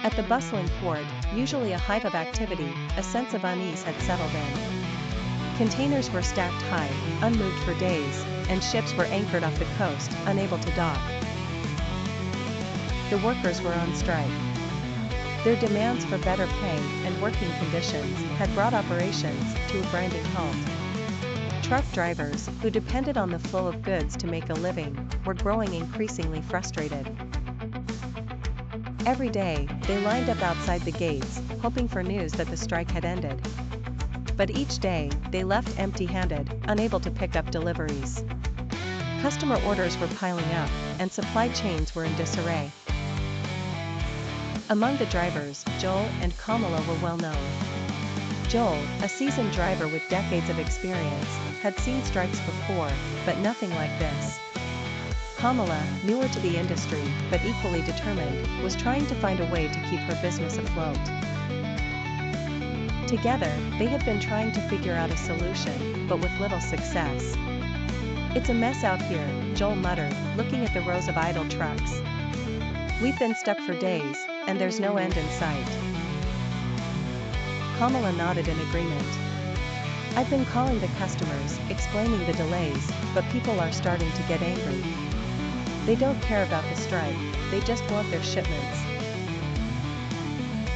At the bustling port, usually a hive of activity, a sense of unease had settled in. Containers were stacked high, unmoved for days, and ships were anchored off the coast, unable to dock. The workers were on strike. Their demands for better pay and working conditions had brought operations to a grinding halt. Truck drivers, who depended on the flow of goods to make a living, were growing increasingly frustrated. Every day, they lined up outside the gates, hoping for news that the strike had ended. But each day, they left empty-handed, unable to pick up deliveries. Customer orders were piling up, and supply chains were in disarray. Among the drivers, Joel and Kamala were well known. Joel, a seasoned driver with decades of experience, had seen strikes before, but nothing like this. Kamala, newer to the industry but equally determined, was trying to find a way to keep her business afloat. Together, they had been trying to figure out a solution, but with little success. "It's a mess out here," Joel muttered, looking at the rows of idle trucks. "We've been stuck for days, and there's no end in sight." Kamala nodded in agreement. "I've been calling the customers, explaining the delays, but people are starting to get angry. They don't care about the strike, they just want their shipments."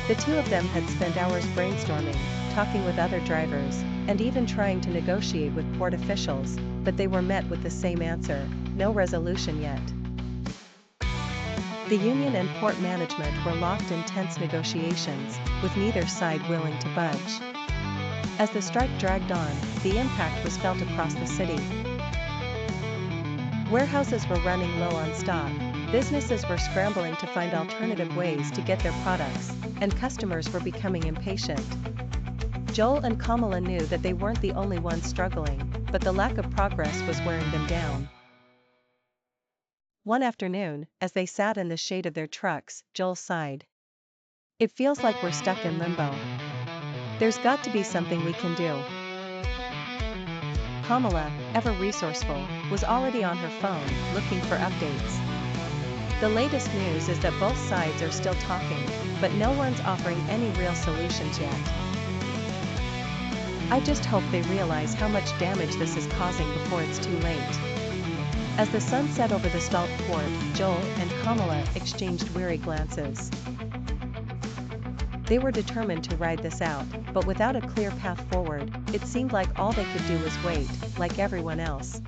The two of them had spent hours brainstorming, talking with other drivers, and even trying to negotiate with port officials, but they were met with the same answer: no resolution yet. The union and port management were locked in tense negotiations, with neither side willing to budge. As the strike dragged on, the impact was felt across the city. Warehouses were running low on stock, businesses were scrambling to find alternative ways to get their products, and customers were becoming impatient. Joel and Kamala knew that they weren't the only ones struggling, but the lack of progress was wearing them down. One afternoon, as they sat in the shade of their trucks, Joel sighed. "It feels like we're stuck in limbo. There's got to be something we can do." Kamala, ever resourceful, was already on her phone, looking for updates. "The latest news is that both sides are still talking, but no one's offering any real solutions yet. I just hope they realize how much damage this is causing before it's too late." As the sun set over the stalled port, Joel and Kamala exchanged weary glances. They were determined to ride this out, but without a clear path forward, it seemed like all they could do was wait, like everyone else.